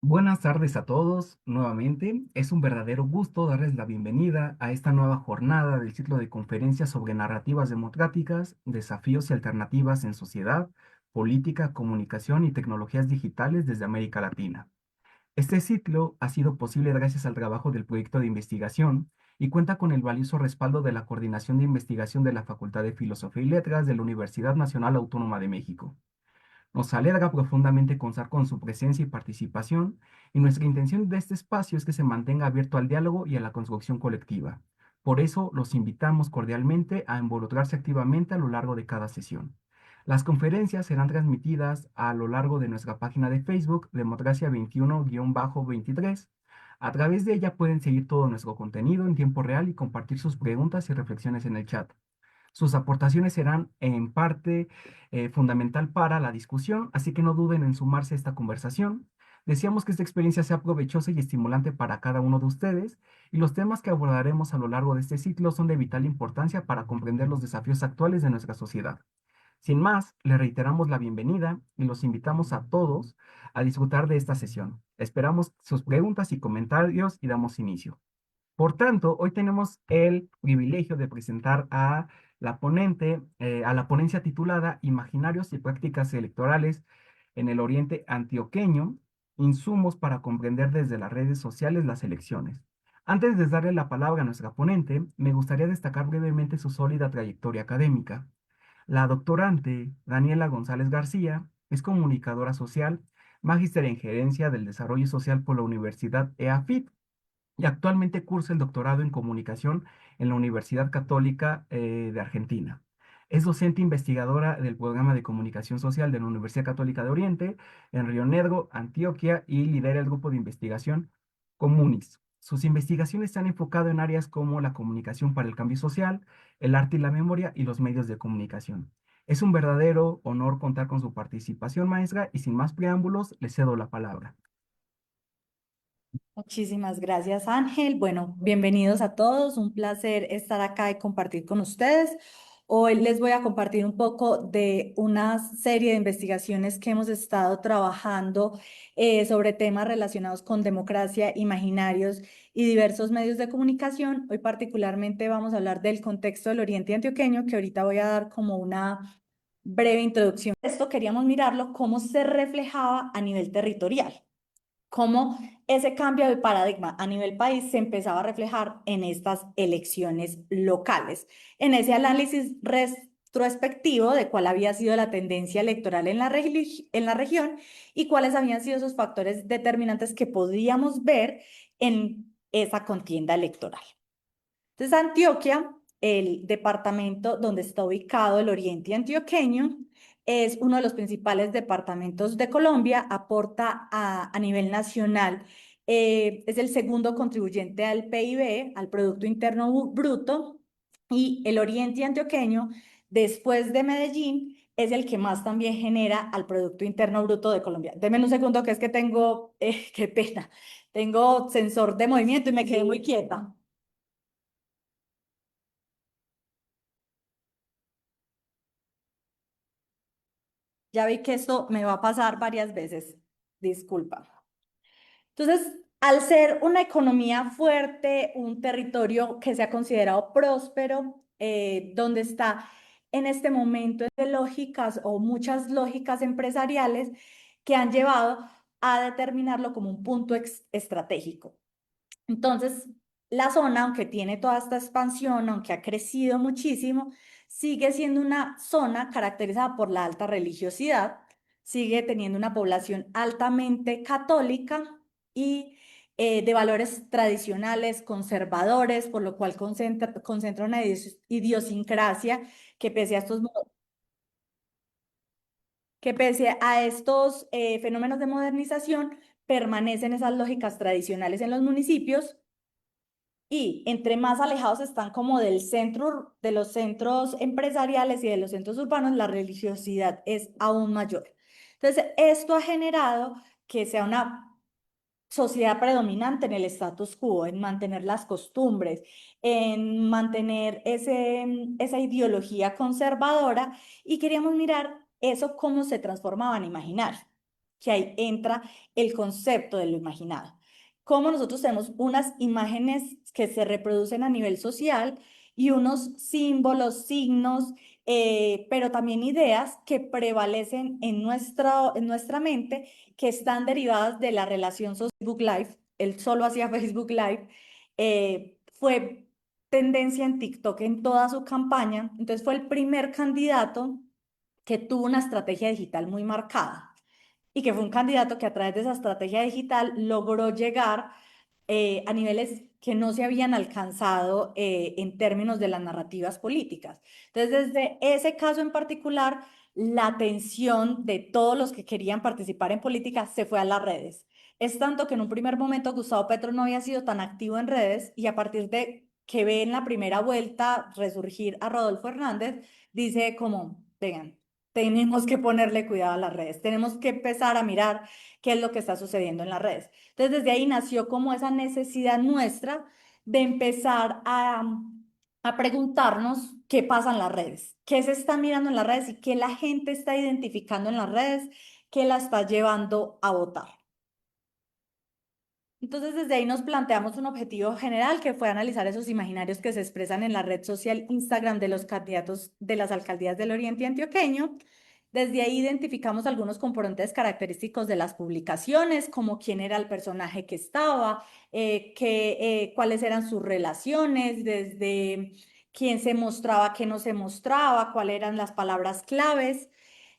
Buenas tardes a todos. Nuevamente, es un verdadero gusto darles la bienvenida a esta nueva jornada del ciclo de conferencias sobre narrativas democráticas, desafíos y alternativas en sociedad, política, comunicación y tecnologías digitales desde América Latina. Este ciclo ha sido posible gracias al trabajo del proyecto de investigación y cuenta con el valioso respaldo de la Coordinación de Investigación de la Facultad de Filosofía y Letras de la Universidad Nacional Autónoma de México. Nos alegra profundamente contar con su presencia y participación, y nuestra intención de este espacio es que se mantenga abierto al diálogo y a la construcción colectiva. Por eso, los invitamos cordialmente a involucrarse activamente a lo largo de cada sesión. Las conferencias serán transmitidas a lo largo de nuestra página de Facebook, Democracia 21-23. A través de ella pueden seguir todo nuestro contenido en tiempo real y compartir sus preguntas y reflexiones en el chat. Sus aportaciones serán en parte fundamental para la discusión, así que no duden en sumarse a esta conversación. Deseamos que esta experiencia sea provechosa y estimulante para cada uno de ustedes, y los temas que abordaremos a lo largo de este ciclo son de vital importancia para comprender los desafíos actuales de nuestra sociedad. Sin más, le reiteramos la bienvenida y los invitamos a todos a disfrutar de esta sesión. Esperamos sus preguntas y comentarios y damos inicio. Por tanto, hoy tenemos el privilegio de presentar a la ponente, a la ponencia titulada Imaginarios y prácticas electorales en el Oriente Antioqueño, insumos para comprender desde las redes sociales las elecciones. Antes de darle la palabra a nuestra ponente, me gustaría destacar brevemente su sólida trayectoria académica. La doctorante Daniela González García es comunicadora social, magíster en gerencia del desarrollo social por la Universidad EAFIT y actualmente cursa el doctorado en comunicación en la Universidad Católica de Argentina. Es docente investigadora del programa de comunicación social de la Universidad Católica de Oriente en Río Negro, Antioquia, y lidera el grupo de investigación Comunis. Sus investigaciones se han enfocado en áreas como la comunicación para el cambio social, el arte y la memoria y los medios de comunicación. Es un verdadero honor contar con su participación, maestra, y sin más preámbulos, le cedo la palabra. Muchísimas gracias, Ángel. Bueno, bienvenidos a todos. Un placer estar acá y compartir con ustedes. Hoy les voy a compartir un poco de una serie de investigaciones que hemos estado trabajando sobre temas relacionados con democracia, imaginarios y diversos medios de comunicación. Hoy particularmente vamos a hablar del contexto del Oriente Antioqueño, que ahorita voy a dar como una breve introducción. Esto queríamos mirarlo cómo se reflejaba a nivel territorial, cómo ese cambio de paradigma a nivel país se empezaba a reflejar en estas elecciones locales, en ese análisis retrospectivo de cuál había sido la tendencia electoral en en la región y cuáles habían sido esos factores determinantes que podíamos ver en esa contienda electoral. Entonces, Antioquia, el departamento donde está ubicado el Oriente Antioqueño, es uno de los principales departamentos de Colombia, aporta a nivel nacional, es el segundo contribuyente al PIB, al Producto Interno Bruto, y el Oriente Antioqueño, después de Medellín, es el que más también genera al Producto Interno Bruto de Colombia. Deme un segundo, que es que tengo, qué pena, tengo sensor de movimiento y me quedé muy quieta. Ya vi que esto me va a pasar varias veces. Disculpa. Entonces, al ser una economía fuerte, un territorio que se ha considerado próspero, donde está en este momento de lógicas o muchas lógicas empresariales que han llevado a determinarlo como un punto estratégico. Entonces, la zona, aunque tiene toda esta expansión, aunque ha crecido muchísimo, sigue siendo una zona caracterizada por la alta religiosidad, sigue teniendo una población altamente católica y de valores tradicionales, conservadores, por lo cual concentra una idiosincrasia que pese a estos fenómenos de modernización, permanecen esas lógicas tradicionales en los municipios y entre más alejados están como del centro, de los centros empresariales y de los centros urbanos, la religiosidad es aún mayor. Entonces, esto ha generado que sea una sociedad predominante en el status quo, en mantener las costumbres, en mantener esa ideología conservadora, y queríamos mirar eso cómo se transformaba en imaginar. que ahí entra el concepto de lo imaginado. Cómo nosotros tenemos unas imágenes que se reproducen a nivel social y unos símbolos, signos, pero también ideas que prevalecen en nuestra mente, que están derivadas de la relación Facebook Live. Él solo hacía Facebook Live. Fue tendencia en TikTok en toda su campaña. Entonces fue el primer candidato que tuvo una estrategia digital muy marcada y que fue un candidato que a través de esa estrategia digital logró llegar a niveles que no se habían alcanzado en términos de las narrativas políticas. Entonces, desde ese caso en particular, la atención de todos los que querían participar en política se fue a las redes. Es tanto que en un primer momento Gustavo Petro no había sido tan activo en redes y a partir de que ve en la primera vuelta resurgir a Rodolfo Hernández, dice como, vengan, tenemos que ponerle cuidado a las redes, tenemos que empezar a mirar qué es lo que está sucediendo en las redes. Entonces, desde ahí nació como esa necesidad nuestra de empezar a preguntarnos qué pasa en las redes, qué se está mirando en las redes y qué la gente está identificando en las redes que la está llevando a votar. Entonces, desde ahí nos planteamos un objetivo general que fue analizar esos imaginarios que se expresan en la red social Instagram de los candidatos de las alcaldías del Oriente Antioqueño. Desde ahí identificamos algunos componentes característicos de las publicaciones, como quién era el personaje que estaba, cuáles eran sus relaciones, desde quién se mostraba, qué no se mostraba, cuáles eran las palabras claves.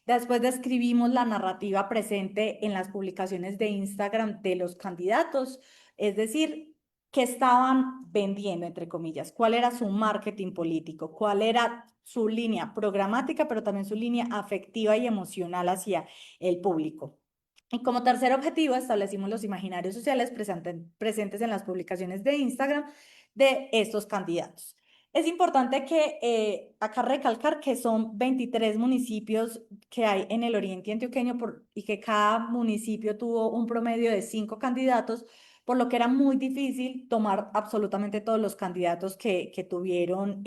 Después describimos la narrativa presente en las publicaciones de Instagram de los candidatos, es decir, qué estaban vendiendo, entre comillas, cuál era su marketing político, cuál era su línea programática, pero también su línea afectiva y emocional hacia el público. Y como tercer objetivo, establecimos los imaginarios sociales presentes en las publicaciones de Instagram de estos candidatos. Es importante que acá recalcar que son 23 municipios que hay en el Oriente Antioqueño y que cada municipio tuvo un promedio de 5 candidatos, por lo que era muy difícil tomar absolutamente todos los candidatos que tuvieron,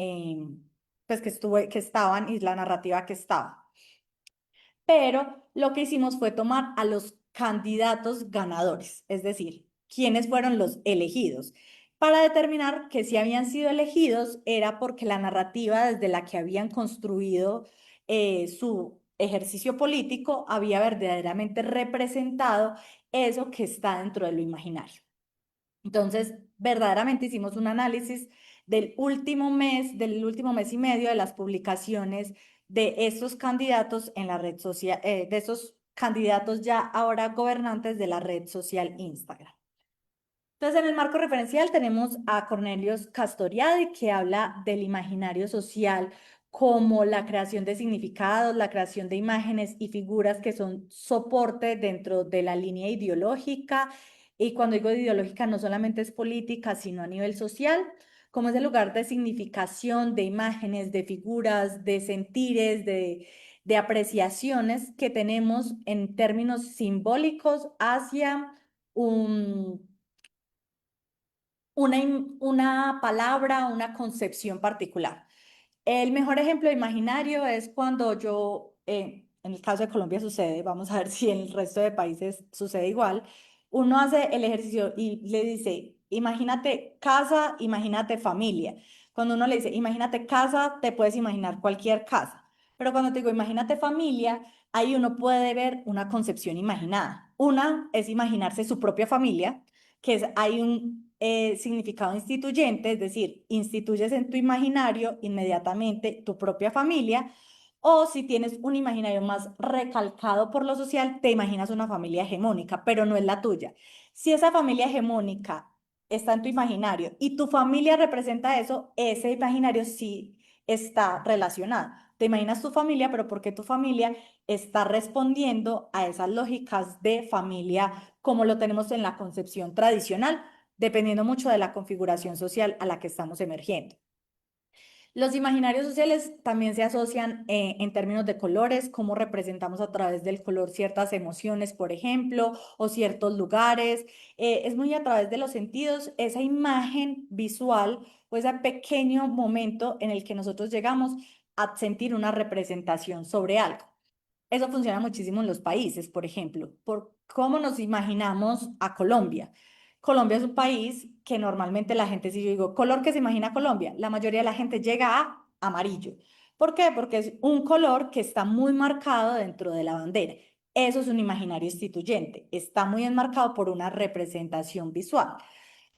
pues que estaban y la narrativa que estaba. Pero lo que hicimos fue tomar a los candidatos ganadores, es decir, quiénes fueron los elegidos. Para determinar que si habían sido elegidos era porque la narrativa desde la que habían construido su ejercicio político había verdaderamente representado eso que está dentro de lo imaginario. Entonces, verdaderamente hicimos un análisis del último mes y medio de las publicaciones de estos candidatos en la red social, de esos candidatos ya ahora gobernantes de la red social Instagram. Entonces, en el marco referencial tenemos a Cornelius Castoriadi, que habla del imaginario social como la creación de significados, la creación de imágenes y figuras que son soporte dentro de la línea ideológica. Y cuando digo ideológica, no solamente es política, sino a nivel social, como es el lugar de significación, de imágenes, de figuras, de sentires, de apreciaciones que tenemos en términos simbólicos hacia un una palabra, una concepción particular. El mejor ejemplo imaginario es cuando yo, en el caso de Colombia sucede, vamos a ver si en el resto de países sucede igual, uno hace el ejercicio y le dice, imagínate casa, imagínate familia. Cuando uno le dice, imagínate casa, te puedes imaginar cualquier casa. Pero cuando te digo, imagínate familia, ahí uno puede ver una concepción imaginada. Una es imaginarse su propia familia, que es, hay un significado instituyente, es decir, instituyes en tu imaginario inmediatamente tu propia familia, o si tienes un imaginario más recalcado por lo social, te imaginas una familia hegemónica, pero no es la tuya. Si esa familia hegemónica está en tu imaginario y tu familia representa eso, ese imaginario sí está relacionado. Te imaginas tu familia, pero porque tu familia está respondiendo a esas lógicas de familia como lo tenemos en la concepción tradicional, dependiendo mucho de la configuración social a la que estamos emergiendo. Los imaginarios sociales también se asocian en términos de colores, cómo representamos a través del color ciertas emociones, por ejemplo, o ciertos lugares. Es muy a través de los sentidos, esa imagen visual o ese pequeño momento en el que nosotros llegamos a sentir una representación sobre algo. Eso funciona muchísimo en los países, por ejemplo, por cómo nos imaginamos a Colombia. Colombia es un país que normalmente la gente, si yo digo, color que se imagina Colombia, la mayoría de la gente llega a amarillo. ¿Por qué? Porque es un color que está muy marcado dentro de la bandera. Eso es un imaginario instituyente, está muy enmarcado por una representación visual.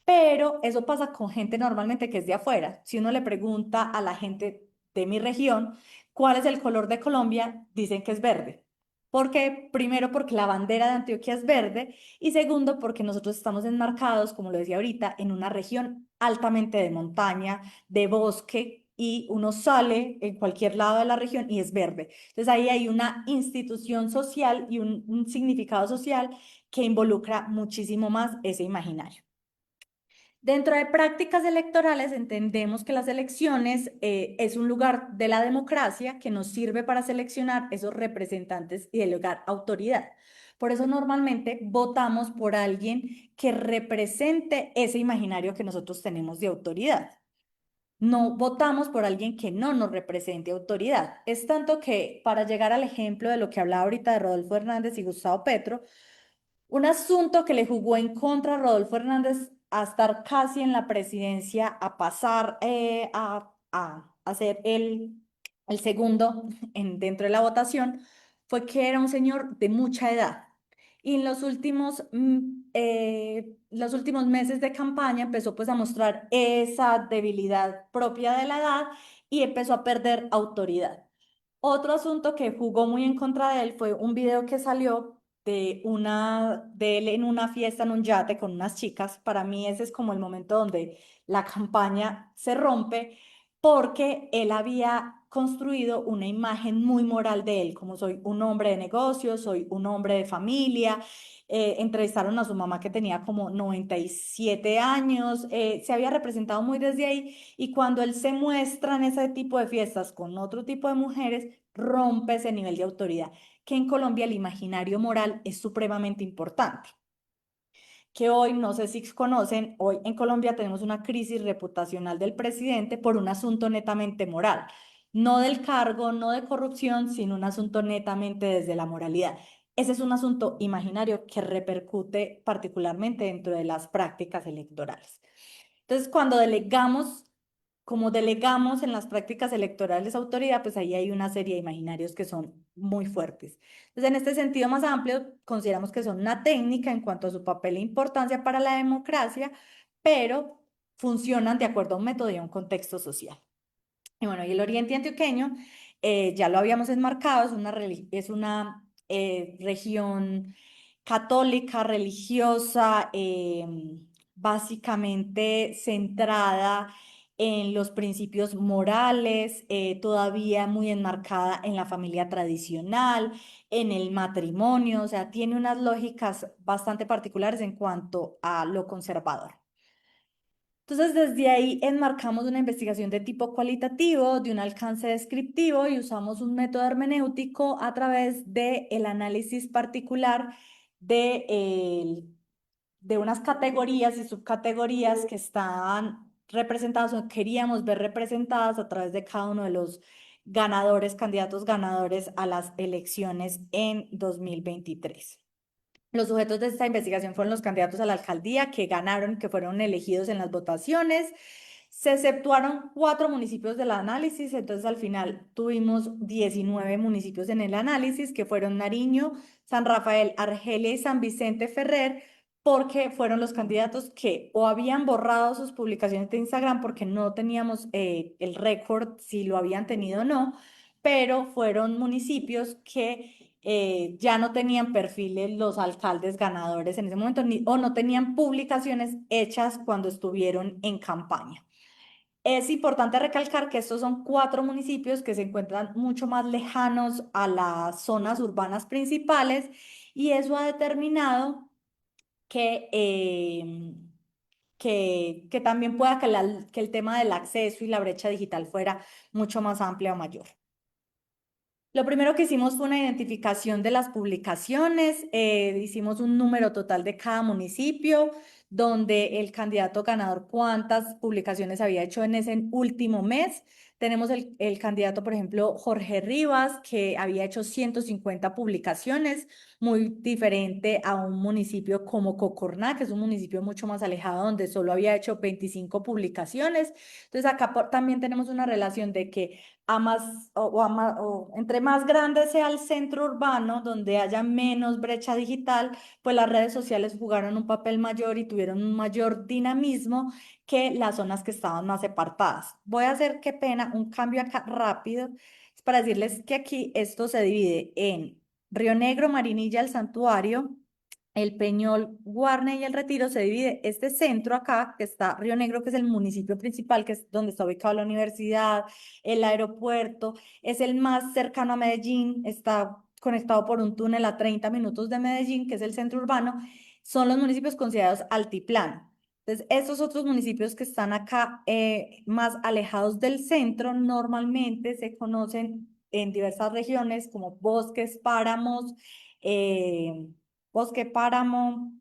Pero eso pasa con gente normalmente que es de afuera. Si uno le pregunta a la gente de mi región cuál es el color de Colombia, dicen que es verde. ¿Por qué? Primero, porque la bandera de Antioquia es verde y segundo, porque nosotros estamos enmarcados, como lo decía ahorita, en una región altamente de montaña, de bosque y uno sale en cualquier lado de la región y es verde. Entonces ahí hay una institución social y un significado social que involucra muchísimo más ese imaginario. Dentro de prácticas electorales entendemos que las elecciones es un lugar de la democracia que nos sirve para seleccionar esos representantes y delegar autoridad. Por eso normalmente votamos por alguien que represente ese imaginario que nosotros tenemos de autoridad. No votamos por alguien que no nos represente autoridad. Es tanto que para llegar al ejemplo de lo que hablaba ahorita de Rodolfo Hernández y Gustavo Petro, un asunto que le jugó en contra a Rodolfo Hernández a estar casi en la presidencia, a pasar a ser el segundo dentro de la votación, fue que era un señor de mucha edad. Y en los últimos meses de campaña empezó pues a mostrar esa debilidad propia de la edad y empezó a perder autoridad. Otro asunto que jugó muy en contra de él fue un video que salió de él en una fiesta en un yate con unas chicas. Para mí ese es como el momento donde la campaña se rompe porque él había construido una imagen muy moral de él, como soy un hombre de negocios, soy un hombre de familia. Entrevistaron a su mamá que tenía como 97 años, se había representado muy desde ahí y cuando él se muestra en ese tipo de fiestas con otro tipo de mujeres, rompe ese nivel de autoridad, que en Colombia el imaginario moral es supremamente importante. Que hoy, no sé si conocen, hoy en Colombia tenemos una crisis reputacional del presidente por un asunto netamente moral, no del cargo, no de corrupción, sino un asunto netamente desde la moralidad. Ese es un asunto imaginario que repercute particularmente dentro de las prácticas electorales. Entonces, cuando como delegamos en las prácticas electorales autoridad, pues ahí hay una serie de imaginarios que son muy fuertes. Entonces, en este sentido más amplio, consideramos que son una técnica en cuanto a su papel e importancia para la democracia, pero funcionan de acuerdo a un método y a un contexto social. Y bueno, y el Oriente Antioqueño, ya lo habíamos enmarcado, es una región católica, religiosa, básicamente centrada en los principios morales, todavía muy enmarcada en la familia tradicional, en el matrimonio, o sea, tiene unas lógicas bastante particulares en cuanto a lo conservador. Entonces, desde ahí enmarcamos una investigación de tipo cualitativo, de un alcance descriptivo y usamos un método hermenéutico a través del análisis particular de, de unas categorías y subcategorías que estaban representadas o queríamos ver representadas a través de cada uno de los ganadores, candidatos ganadores a las elecciones en 2023. Los sujetos de esta investigación fueron los candidatos a la alcaldía que ganaron, que fueron elegidos en las votaciones. Se exceptuaron 4 municipios del análisis, entonces al final tuvimos 19 municipios en el análisis, que fueron Nariño, San Rafael, Argelia y San Vicente Ferrer, porque fueron los candidatos que o habían borrado sus publicaciones de Instagram porque no teníamos el récord si lo habían tenido o no, pero fueron municipios que ya no tenían perfiles los alcaldes ganadores en ese momento o no tenían publicaciones hechas cuando estuvieron en campaña. Es importante recalcar que estos son 4 municipios que se encuentran mucho más lejanos a las zonas urbanas principales y eso ha determinado que, que también pueda que el tema del acceso y la brecha digital fuera mucho más amplia o mayor. Lo primero que hicimos fue una identificación de las publicaciones, hicimos un número total de cada municipio, donde el candidato ganador cuántas publicaciones había hecho en ese último mes. Tenemos el candidato, por ejemplo, Jorge Rivas, que había hecho 150 publicaciones, muy diferente a un municipio como Cocorná, que es un municipio mucho más alejado, donde solo había hecho 25 publicaciones. Entonces, acá también tenemos una relación de que a más, o entre más grande sea el centro urbano, donde haya menos brecha digital, pues las redes sociales jugaron un papel mayor y tuvieron un mayor dinamismo que las zonas que estaban más apartadas. Voy a hacer, qué pena, un cambio acá rápido para decirles que aquí esto se divide en Río Negro, Marinilla, el Santuario, el Peñol, Guarne y el Retiro. Se divide este centro acá, que está Río Negro, que es el municipio principal, que es donde está ubicada la universidad, el aeropuerto, es el más cercano a Medellín, está conectado por un túnel a 30 minutos de Medellín, que es el centro urbano. Son los municipios considerados altiplano. Entonces, estos otros municipios que están acá más alejados del centro normalmente se conocen en diversas regiones como bosques, páramos, eh, bosque, páramo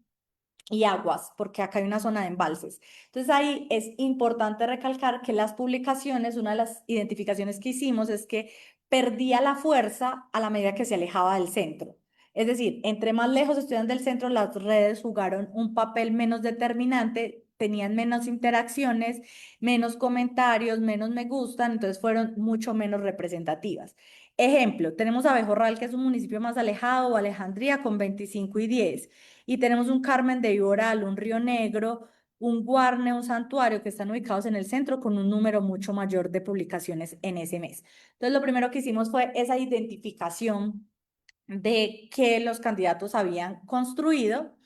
y aguas, porque acá hay una zona de embalses. Entonces ahí es importante recalcar que las publicaciones, una de las identificaciones que hicimos es que perdía la fuerza a la medida que se alejaba del centro. Es decir, entre más lejos estuvieran del centro, las redes jugaron un papel menos determinante, tenían menos interacciones, menos comentarios, menos me gustan, entonces fueron mucho menos representativas. Ejemplo, tenemos Abejorral, que es un municipio más alejado, o Alejandría con 25 y 10. Y tenemos un Carmen de Viboral, un Río Negro, un Guarne, un Santuario que están ubicados en el centro con un número mucho mayor de publicaciones en ese mes. Entonces, lo primero que hicimos fue esa identificación de que los candidatos habían construido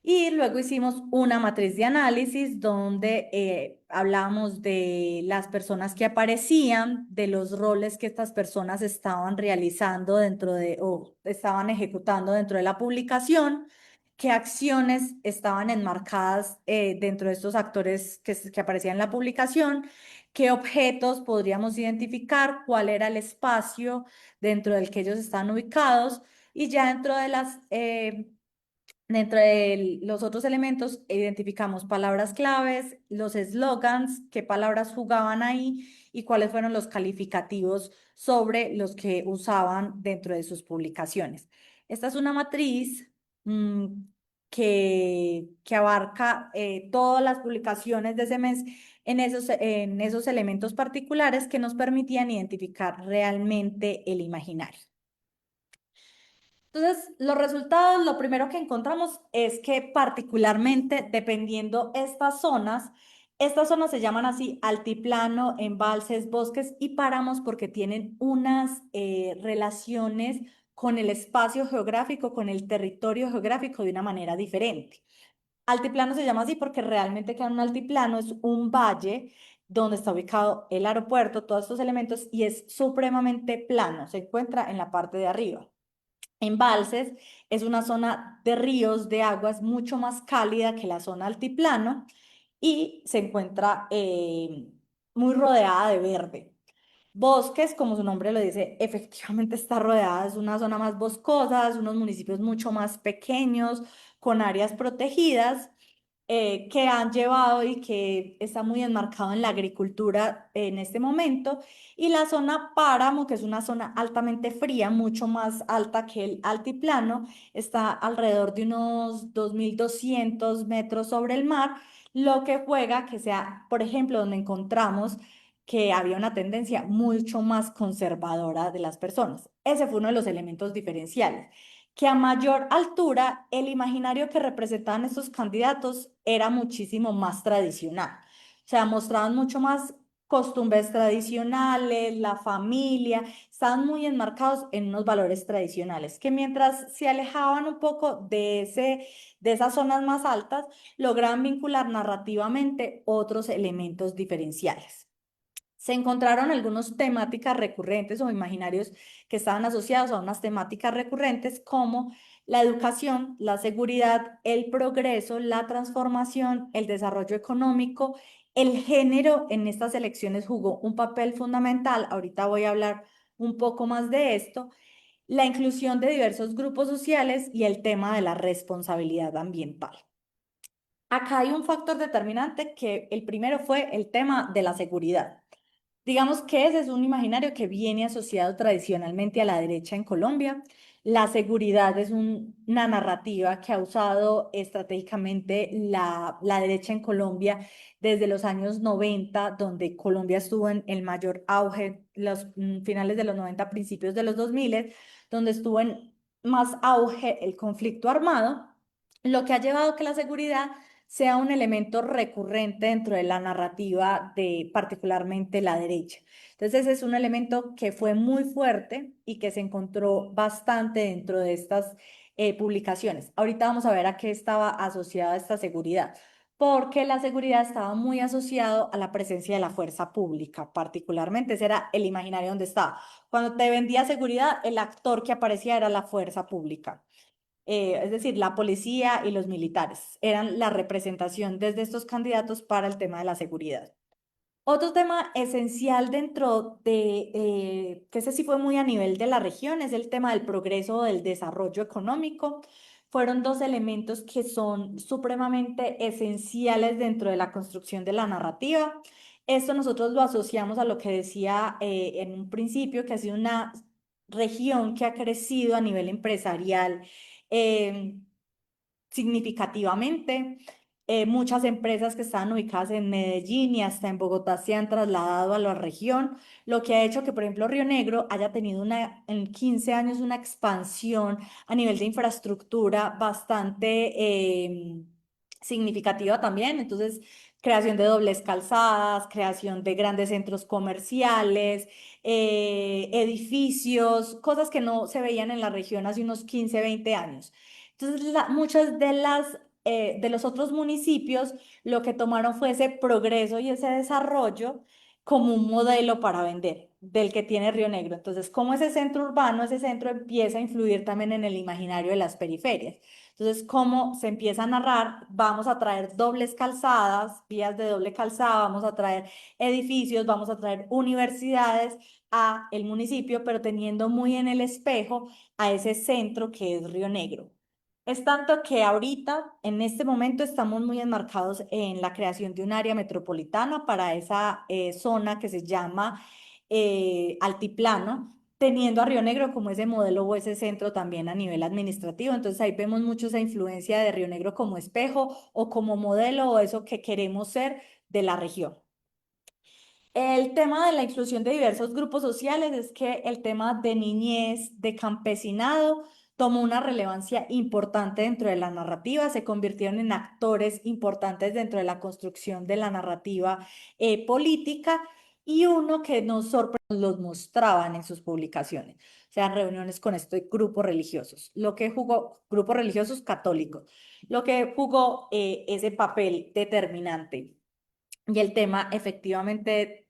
y luego hicimos una matriz de análisis donde hablamos de las personas que aparecían, de los roles que estas personas estaban realizando dentro de o estaban ejecutando dentro de la publicación, qué acciones estaban enmarcadas dentro de estos actores que aparecían en la publicación, qué objetos podríamos identificar, cuál era el espacio dentro del que ellos estaban ubicados y ya dentro de las dentro de los otros elementos, identificamos palabras claves, los eslogans, qué palabras jugaban ahí y cuáles fueron los calificativos sobre los que usaban dentro de sus publicaciones. Esta es una matriz mm, que abarca todas las publicaciones de ese mes en esos elementos particulares que nos permitían identificar realmente el imaginario. Entonces, los resultados, lo primero que encontramos es que particularmente dependiendo estas zonas se llaman así altiplano, embalses, bosques y páramos porque tienen unas relaciones con el espacio geográfico, con el territorio geográfico de una manera diferente. Altiplano se llama así porque realmente queda en un altiplano, es un valle donde está ubicado el aeropuerto, todos estos elementos y es supremamente plano, se encuentra en la parte de arriba. Embalses es una zona de ríos, de aguas mucho más cálida que la zona altiplano y se encuentra muy rodeada de verde. Bosques, como su nombre lo dice, efectivamente está rodeada, es una zona más boscosa, es unos municipios mucho más pequeños, con áreas protegidas que han llevado y que está muy enmarcado en la agricultura en este momento. Y la zona páramo, que es una zona altamente fría, mucho más alta que el altiplano, está alrededor de unos 2.200 metros sobre el mar, lo que juega que sea, por ejemplo, donde encontramos que había una tendencia mucho más conservadora de las personas. Ese fue uno de los elementos diferenciales, que a mayor altura el imaginario que representaban estos candidatos era muchísimo más tradicional. O sea, mostraban mucho más costumbres tradicionales, la familia, estaban muy enmarcados en unos valores tradicionales, que mientras se alejaban un poco de esas zonas más altas, lograban vincular narrativamente otros elementos diferenciales. Se encontraron algunas temáticas recurrentes o imaginarios que estaban asociados a unas temáticas recurrentes como la educación, la seguridad, el progreso, la transformación, el desarrollo económico. El género en estas elecciones jugó un papel fundamental. Ahorita voy a hablar un poco más de esto. La inclusión de diversos grupos sociales y el tema de la responsabilidad ambiental. Acá hay un factor determinante que el primero fue el tema de la seguridad. Digamos que ese es un imaginario que viene asociado tradicionalmente a la derecha en Colombia. La seguridad es una narrativa que ha usado estratégicamente la derecha en Colombia desde los años 90, donde Colombia estuvo en el mayor auge, los finales de los 90, principios de los 2000, donde estuvo en más auge el conflicto armado, lo que ha llevado a que la seguridad sea un elemento recurrente dentro de la narrativa de particularmente la derecha. Entonces es un elemento que fue muy fuerte y que se encontró bastante dentro de estas publicaciones. Ahorita vamos a ver a qué estaba asociada esta seguridad, porque la seguridad estaba muy asociado a la presencia de la fuerza pública, particularmente ese era el imaginario donde estaba. Cuando te vendía seguridad, el actor que aparecía era la fuerza pública, es decir, la policía y los militares eran la representación desde estos candidatos para el tema de la seguridad. Otro tema esencial dentro de, que ese sí fue muy a nivel de la región, es el tema del progreso o del desarrollo económico. Fueron dos elementos que son supremamente esenciales dentro de la construcción de la narrativa. Esto nosotros lo asociamos a lo que decía en un principio, que ha sido una región que ha crecido a nivel empresarial eh, significativamente. Muchas empresas que estaban ubicadas en Medellín y hasta en Bogotá se han trasladado a la región, lo que ha hecho que, por ejemplo, Río Negro haya tenido en 15 años una expansión a nivel de infraestructura bastante significativa también. Entonces, creación de dobles calzadas, creación de grandes centros comerciales, edificios, cosas que no se veían en la región hace unos 15, 20 años. Entonces, muchas de los otros municipios lo que tomaron fue ese progreso y ese desarrollo como un modelo para vender del que tiene Río Negro. Entonces, como ese centro urbano, ese centro empieza a influir también en el imaginario de las periferias. Entonces, cómo se empieza a narrar, vamos a traer dobles calzadas, vías de doble calzada, vamos a traer edificios, vamos a traer universidades a el municipio, pero teniendo muy en el espejo a ese centro que es Río Negro. Es tanto que ahorita, en este momento, estamos muy enmarcados en la creación de un área metropolitana para esa zona que se llama Altiplano, teniendo a Río Negro como ese modelo o ese centro también a nivel administrativo. Entonces ahí vemos mucho esa influencia de Río Negro como espejo o como modelo o eso que queremos ser de la región. El tema de la inclusión de diversos grupos sociales es que el tema de niñez, de campesinado, tomó una relevancia importante dentro de la narrativa, se convirtieron en actores importantes dentro de la construcción de la narrativa política y uno que nos sorprendió, los mostraban en sus publicaciones, o sea, reuniones con estos grupos religiosos, lo que jugó, grupos religiosos católicos, lo que jugó ese papel determinante. Y el tema efectivamente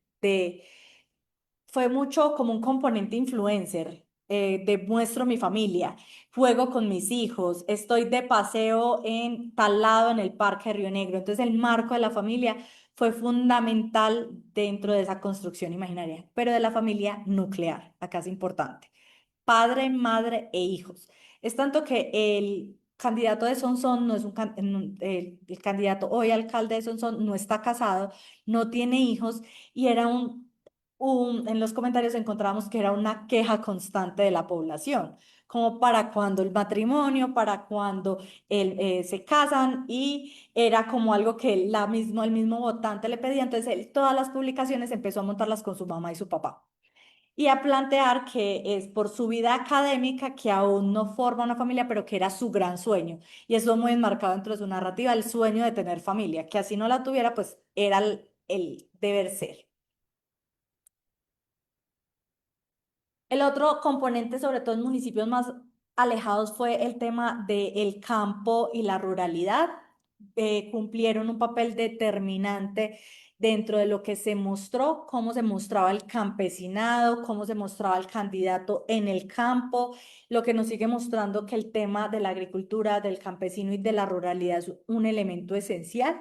fue mucho como un componente influencer. Demuestro mi familia, juego con mis hijos, estoy de paseo en tal lado en el Parque Río Negro. Entonces el marco de la familia fue fundamental dentro de esa construcción imaginaria, pero de la familia nuclear, acá es importante padre, madre e hijos. Es tanto que el candidato de Sonsón no es el candidato hoy alcalde de Sonsón no está casado, no tiene hijos y era en los comentarios encontramos que era una queja constante de la población, como para cuando el matrimonio, para cuando se casan y era como algo que el mismo votante le pedía. Entonces él, todas las publicaciones empezó a montarlas con su mamá y su papá y a plantear que es por su vida académica que aún no forma una familia, pero que era su gran sueño. Y eso muy enmarcado dentro de su narrativa, el sueño de tener familia, que así no la tuviera, pues era el deber ser. El otro componente, sobre todo en municipios más alejados, fue el tema del campo y la ruralidad. Cumplieron un papel determinante dentro de lo que se mostró, cómo se mostraba el campesinado, cómo se mostraba el candidato en el campo, lo que nos sigue mostrando que el tema de la agricultura, del campesino y de la ruralidad es un elemento esencial.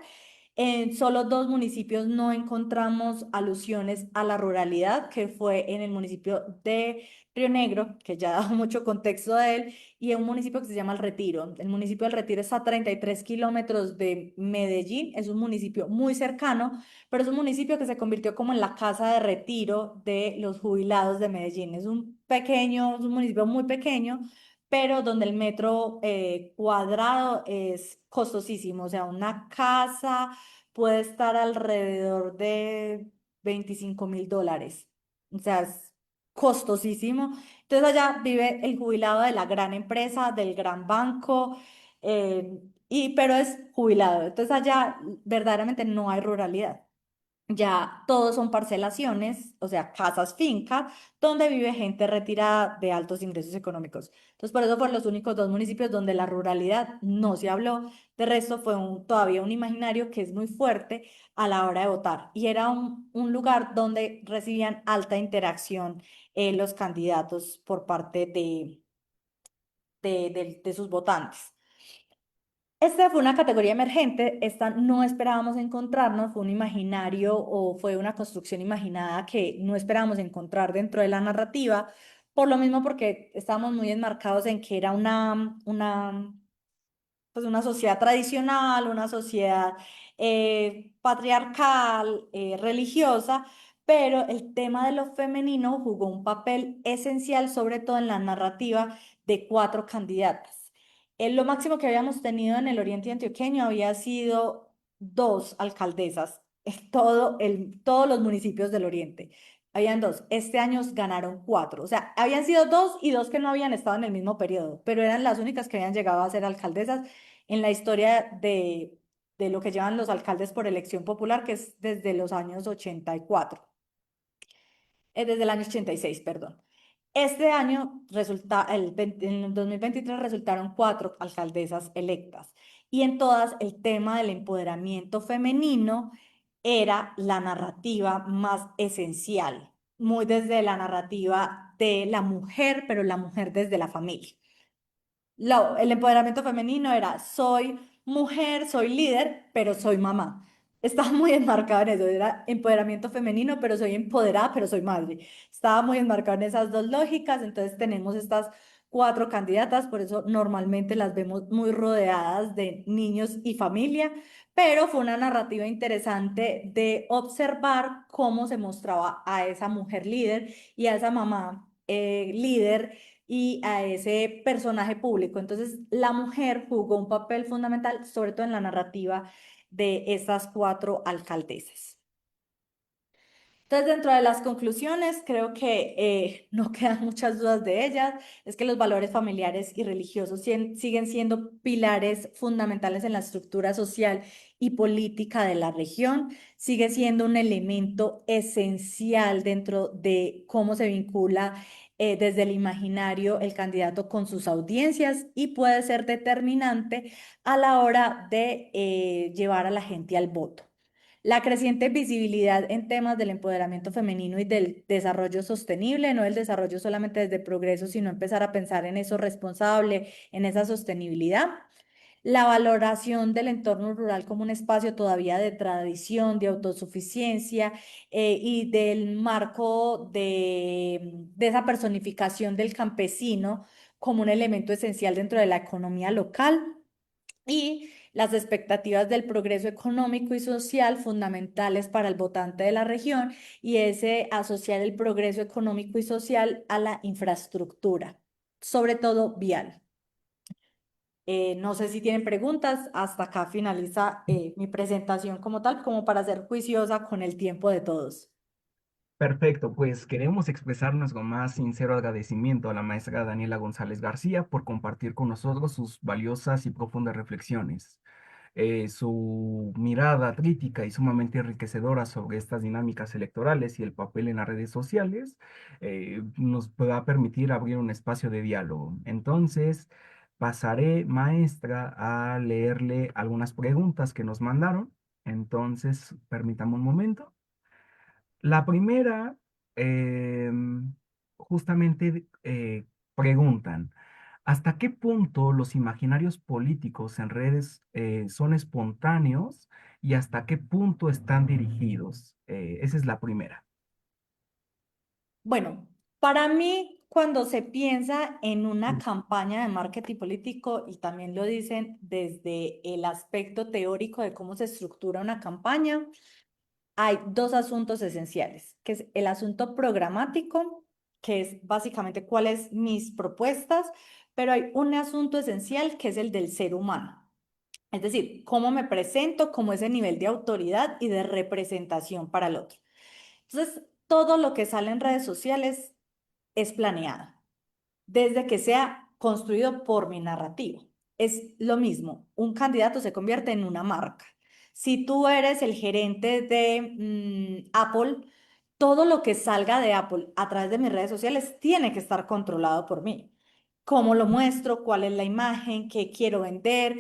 En solo dos municipios no encontramos alusiones a la ruralidad, que fue en el municipio de Río Negro, que ya da mucho contexto de él, y en un municipio que se llama El Retiro. El municipio del Retiro está a 33 kilómetros de Medellín, es un municipio muy cercano, pero es un municipio que se convirtió como en la casa de retiro de los jubilados de Medellín. Es un municipio muy pequeño, pero donde el metro cuadrado es costosísimo. O sea, una casa puede estar alrededor de $25.000. O sea, es costosísimo. Entonces allá vive el jubilado de la gran empresa, del gran banco, pero es jubilado. Entonces allá verdaderamente no hay ruralidad. Ya todos son parcelaciones, o sea, casas, fincas, donde vive gente retirada de altos ingresos económicos. Entonces, por eso fueron los únicos dos municipios donde la ruralidad no se habló. De resto, fue todavía un imaginario que es muy fuerte a la hora de votar. Y era un lugar donde recibían alta interacción los candidatos por parte de sus votantes. Esta fue una categoría emergente, esta no esperábamos encontrarnos, fue un imaginario o fue una construcción imaginada que no esperábamos encontrar dentro de la narrativa, por lo mismo porque estábamos muy enmarcados en que era pues una sociedad tradicional, una sociedad patriarcal, religiosa, pero el tema de lo femenino jugó un papel esencial, sobre todo en la narrativa de cuatro candidatas. Lo máximo que habíamos tenido en el Oriente Antioqueño había sido dos alcaldesas en todos los municipios del Oriente. Habían dos. Este año ganaron cuatro. O sea, habían sido dos y dos que no habían estado en el mismo periodo, pero eran las únicas que habían llegado a ser alcaldesas en la historia de lo que llevan los alcaldes por elección popular, que es desde los años 84, desde el año 86, perdón. Este año, en el 2023 resultaron cuatro alcaldesas electas y en todas el tema del empoderamiento femenino era la narrativa más esencial, muy desde la narrativa de la mujer, pero la mujer desde la familia. El empoderamiento femenino era, soy mujer, soy líder, pero soy mamá. Estaba muy enmarcado en eso, era empoderamiento femenino, pero soy empoderada, pero soy madre. Estaba muy enmarcado en esas dos lógicas, entonces tenemos estas cuatro candidatas, por eso normalmente las vemos muy rodeadas de niños y familia, pero fue una narrativa interesante de observar cómo se mostraba a esa mujer líder y a esa mamá líder y a ese personaje público. Entonces, la mujer jugó un papel fundamental, sobre todo en la narrativa de esas cuatro alcaldesas. Entonces, dentro de las conclusiones, creo que no quedan muchas dudas de ellas, es que los valores familiares y religiosos siguen siendo pilares fundamentales en la estructura social y política de la región, sigue siendo un elemento esencial dentro de cómo se vincula desde el imaginario el candidato con sus audiencias y puede ser determinante a la hora de llevar a la gente al voto. La creciente visibilidad en temas del empoderamiento femenino y del desarrollo sostenible, no el desarrollo solamente desde progreso, sino empezar a pensar en eso responsable, en esa sostenibilidad. La valoración del entorno rural como un espacio todavía de tradición, de autosuficiencia y del marco de esa personificación del campesino como un elemento esencial dentro de la economía local y las expectativas del progreso económico y social fundamentales para el votante de la región y ese asociar el progreso económico y social a la infraestructura, sobre todo vial. No sé si tienen preguntas, hasta acá finaliza mi presentación como tal, como para ser juiciosa con el tiempo de todos. Perfecto, pues queremos expresar nuestro más sincero agradecimiento a la maestra Daniela González García por compartir con nosotros sus valiosas y profundas reflexiones. Su mirada crítica y sumamente enriquecedora sobre estas dinámicas electorales y el papel en las redes sociales nos va a permitir abrir un espacio de diálogo. Entonces, pasaré, maestra, a leerle algunas preguntas que nos mandaron. Entonces, permítame un momento. La primera, justamente preguntan, ¿hasta qué punto los imaginarios políticos en redes son espontáneos y hasta qué punto están dirigidos? Esa es la primera. Bueno, para mí, cuando se piensa en una campaña de marketing político, y también lo dicen desde el aspecto teórico de cómo se estructura una campaña, hay dos asuntos esenciales, que es el asunto programático, que es básicamente cuáles mis propuestas, pero hay un asunto esencial que es el del ser humano. Es decir, cómo me presento, cómo ese nivel de autoridad y de representación para el otro. Entonces, todo lo que sale en redes sociales es planeado desde que sea construido por mi narrativa. Es lo mismo, un candidato se convierte en una marca. Si tú eres el gerente de Apple, todo lo que salga de Apple a través de mis redes sociales tiene que estar controlado por mí. ¿Cómo lo muestro? ¿Cuál es la imagen? ¿Qué quiero vender?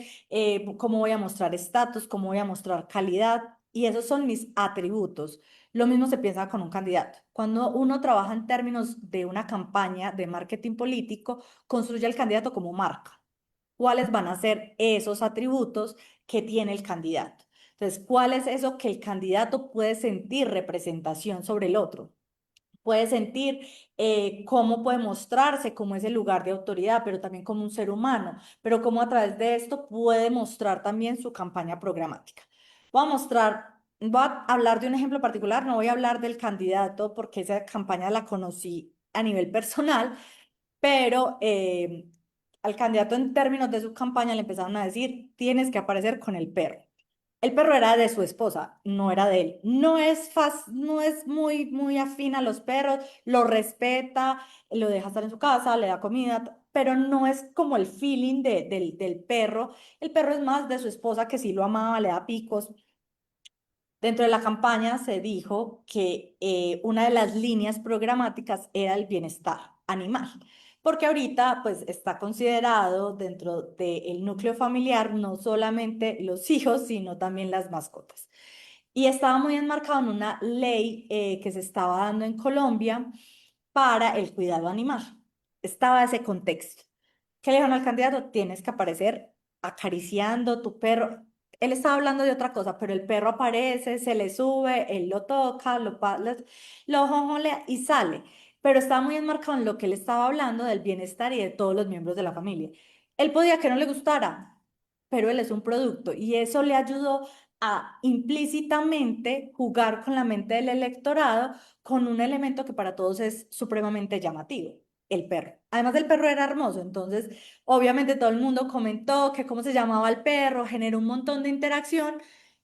¿Cómo voy a mostrar estatus? ¿Cómo voy a mostrar calidad? Y esos son mis atributos. Lo mismo se piensa con un candidato. Cuando uno trabaja en términos de una campaña de marketing político, construye al candidato como marca. ¿Cuáles van a ser esos atributos que tiene el candidato? Entonces, ¿cuál es eso que el candidato puede sentir representación sobre el otro? Puede sentir cómo puede mostrarse como ese lugar de autoridad, pero también como un ser humano, pero cómo a través de esto puede mostrar también su campaña programática. Voy a hablar de un ejemplo particular, no voy a hablar del candidato porque esa campaña la conocí a nivel personal, pero al candidato en términos de su campaña le empezaron a decir, tienes que aparecer con el perro. El perro era de su esposa, no era de él. No es muy afín a los perros, lo respeta, lo deja estar en su casa, le da comida, pero no es como el feeling del perro. El perro es más de su esposa que sí lo amaba, le da picos. Dentro de la campaña se dijo que una de las líneas programáticas era el bienestar animal, porque ahorita pues está considerado dentro del núcleo familiar no solamente los hijos, sino también las mascotas. Y estaba muy enmarcado en una ley que se estaba dando en Colombia para el cuidado animal. Estaba ese contexto. ¿Qué le dijeron al candidato? Tienes que aparecer acariciando tu perro. Él estaba hablando de otra cosa, pero el perro aparece, se le sube, él lo toca, lo jonjolea y sale. Pero estaba muy enmarcado en lo que él estaba hablando del bienestar y de todos los miembros de la familia. Él podía que no le gustara, pero él es un producto y eso le ayudó a implícitamente jugar con la mente del electorado con un elemento que para todos es supremamente llamativo, el perro. Además, el perro era hermoso, entonces obviamente todo el mundo comentó que cómo se llamaba el perro, generó un montón de interacción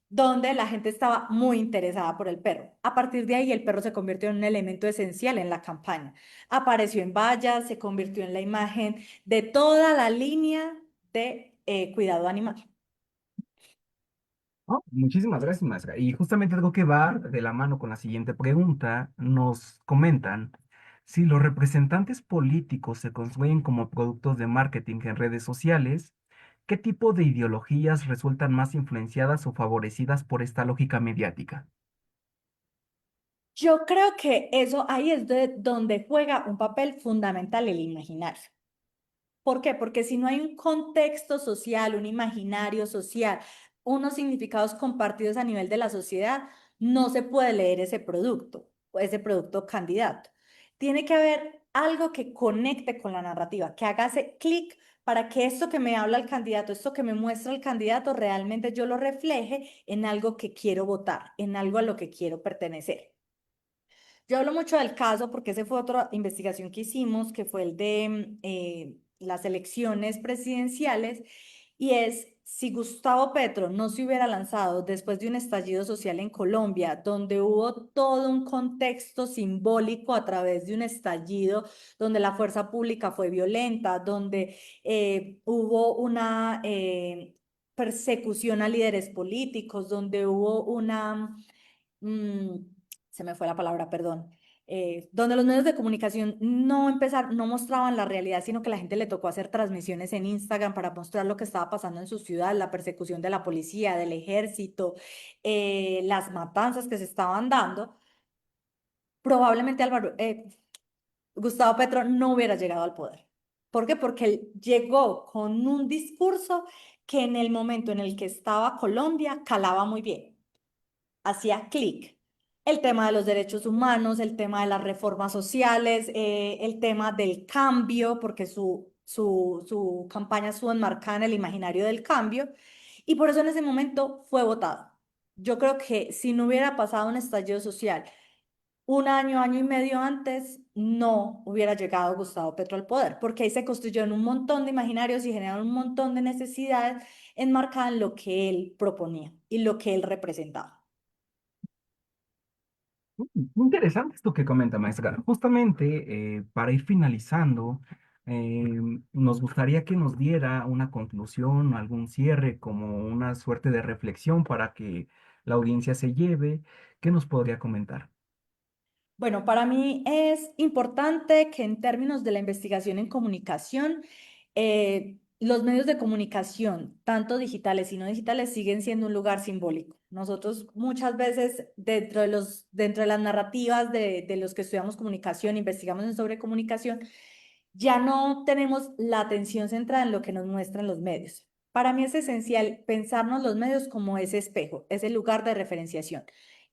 donde la gente estaba muy interesada por el perro. A partir de ahí, el perro se convirtió en un elemento esencial en la campaña. Apareció en vallas, se convirtió en la imagen de toda la línea de cuidado animal. Oh, muchísimas gracias, maestra. Y justamente algo que va de la mano con la siguiente pregunta, nos comentan si los representantes políticos se construyen como productos de marketing en redes sociales, ¿qué tipo de ideologías resultan más influenciadas o favorecidas por esta lógica mediática? Yo creo que eso ahí es donde juega un papel fundamental el imaginario. ¿Por qué? Porque si no hay un contexto social, un imaginario social, unos significados compartidos a nivel de la sociedad, no se puede leer ese producto o ese producto candidato. Tiene que haber algo que conecte con la narrativa, que haga ese clic para que esto que me habla el candidato, esto que me muestra el candidato, realmente yo lo refleje en algo que quiero votar, en algo a lo que quiero pertenecer. Yo hablo mucho del caso porque esa fue otra investigación que hicimos, que fue el de las elecciones presidenciales, y es si Gustavo Petro no se hubiera lanzado después de un estallido social en Colombia, donde hubo todo un contexto simbólico a través de un estallido, donde la fuerza pública fue violenta, donde hubo una persecución a líderes políticos, donde hubo una mm, se me fue la palabra, perdón, donde los medios de comunicación no mostraban la realidad, sino que la gente le tocó hacer transmisiones en Instagram para mostrar lo que estaba pasando en su ciudad, la persecución de la policía, del ejército, las matanzas que se estaban dando, probablemente Gustavo Petro no hubiera llegado al poder. ¿Por qué? Porque él llegó con un discurso que en el momento en el que estaba Colombia calaba muy bien. hacía clic. El tema de los derechos humanos, el tema de las reformas sociales, el tema del cambio, porque su campaña estuvo enmarcada en el imaginario del cambio, y por eso en ese momento fue votado. Yo creo que si no hubiera pasado un estallido social un año, año y medio antes, no hubiera llegado Gustavo Petro al poder, porque ahí se construyeron un montón de imaginarios y generaron un montón de necesidades enmarcadas en lo que él proponía y lo que él representaba. Interesante esto que comenta, maestra. Justamente para ir finalizando, nos gustaría que nos diera una conclusión, algún cierre, como una suerte de reflexión para que la audiencia se lleve. ¿Qué nos podría comentar? Bueno, para mí es importante que en términos de la investigación en comunicación, los medios de comunicación, tanto digitales y no digitales, siguen siendo un lugar simbólico. Nosotros muchas veces dentro de las narrativas de los que estudiamos comunicación, investigamos sobre comunicación, ya no tenemos la atención centrada en lo que nos muestran los medios. Para mí es esencial pensarnos los medios como ese espejo, ese lugar de referenciación.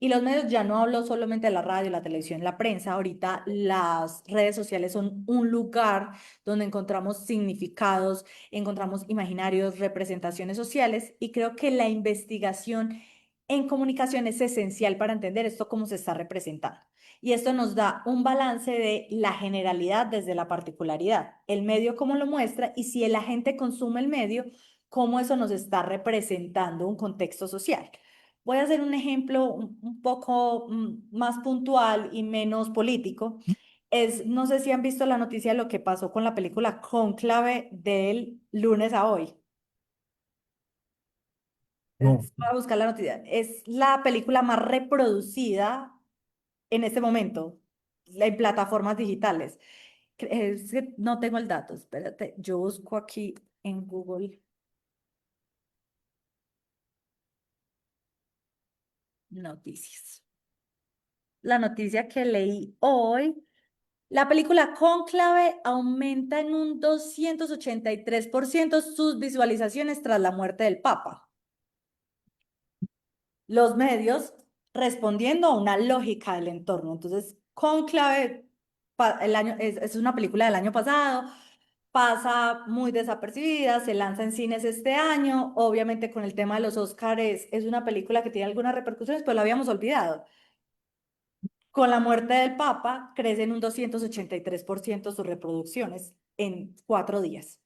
Y los medios, ya no hablo solamente de la radio, la televisión, la prensa, ahorita las redes sociales son un lugar donde encontramos significados, encontramos imaginarios, representaciones sociales, y creo que la investigación en comunicación es esencial para entender esto cómo se está representando. Y esto nos da un balance de la generalidad desde la particularidad, el medio cómo lo muestra y si la gente consume el medio, cómo eso nos está representando un contexto social. Voy a hacer un ejemplo un poco más puntual y menos político. No sé si han visto la noticia de lo que pasó con la película Cónclave del lunes a hoy. No, Voy a buscar la noticia. Es la película más reproducida en este momento en plataformas digitales. Es que no tengo el dato, espérate, yo busco aquí en Google Noticias. La noticia que leí hoy, la película Cónclave aumenta en un 283% sus visualizaciones tras la muerte del Papa. Los medios respondiendo a una lógica del entorno. Entonces, Cónclave es una película del año pasado, pasa muy desapercibida, se lanza en cines este año, obviamente con el tema de los Oscars es una película que tiene algunas repercusiones, pero la habíamos olvidado. Con la muerte del Papa, crecen un 283% sus reproducciones en 4 días.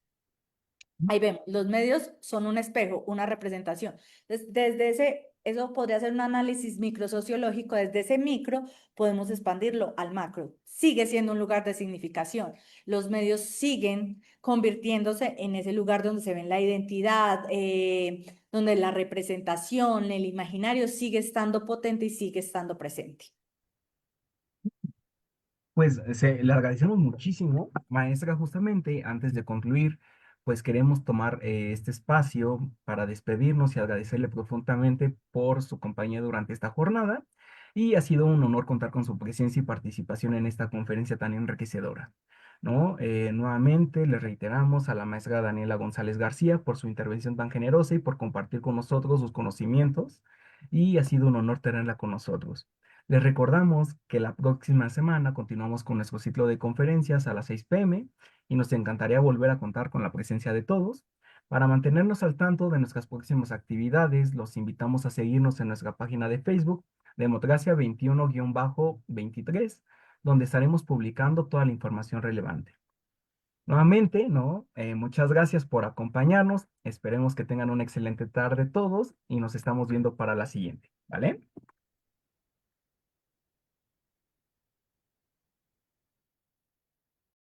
Ahí vemos, los medios son un espejo, una representación. Desde eso podría ser un análisis microsociológico, desde ese micro podemos expandirlo al macro. Sigue siendo un lugar de significación. Los medios siguen convirtiéndose en ese lugar donde se ven la identidad, donde la representación, el imaginario sigue estando potente y sigue estando presente. pues le agradecemos muchísimo, maestra. Justamente antes de concluir, pues queremos tomar este espacio para despedirnos y agradecerle profundamente por su compañía durante esta jornada. Y ha sido un honor contar con su presencia y participación en esta conferencia tan enriquecedora, ¿no? Nuevamente le reiteramos a la maestra Daniela González García por su intervención tan generosa y por compartir con nosotros sus conocimientos. Y ha sido un honor tenerla con nosotros. Les recordamos que la próxima semana continuamos con nuestro ciclo de conferencias a las 6 p.m. y nos encantaría volver a contar con la presencia de todos. Para mantenernos al tanto de nuestras próximas actividades, los invitamos a seguirnos en nuestra página de Facebook, Democracia 21-23, donde estaremos publicando toda la información relevante. Nuevamente, ¿no? Muchas gracias por acompañarnos. Esperemos que tengan una excelente tarde todos y nos estamos viendo para la siguiente, ¿vale?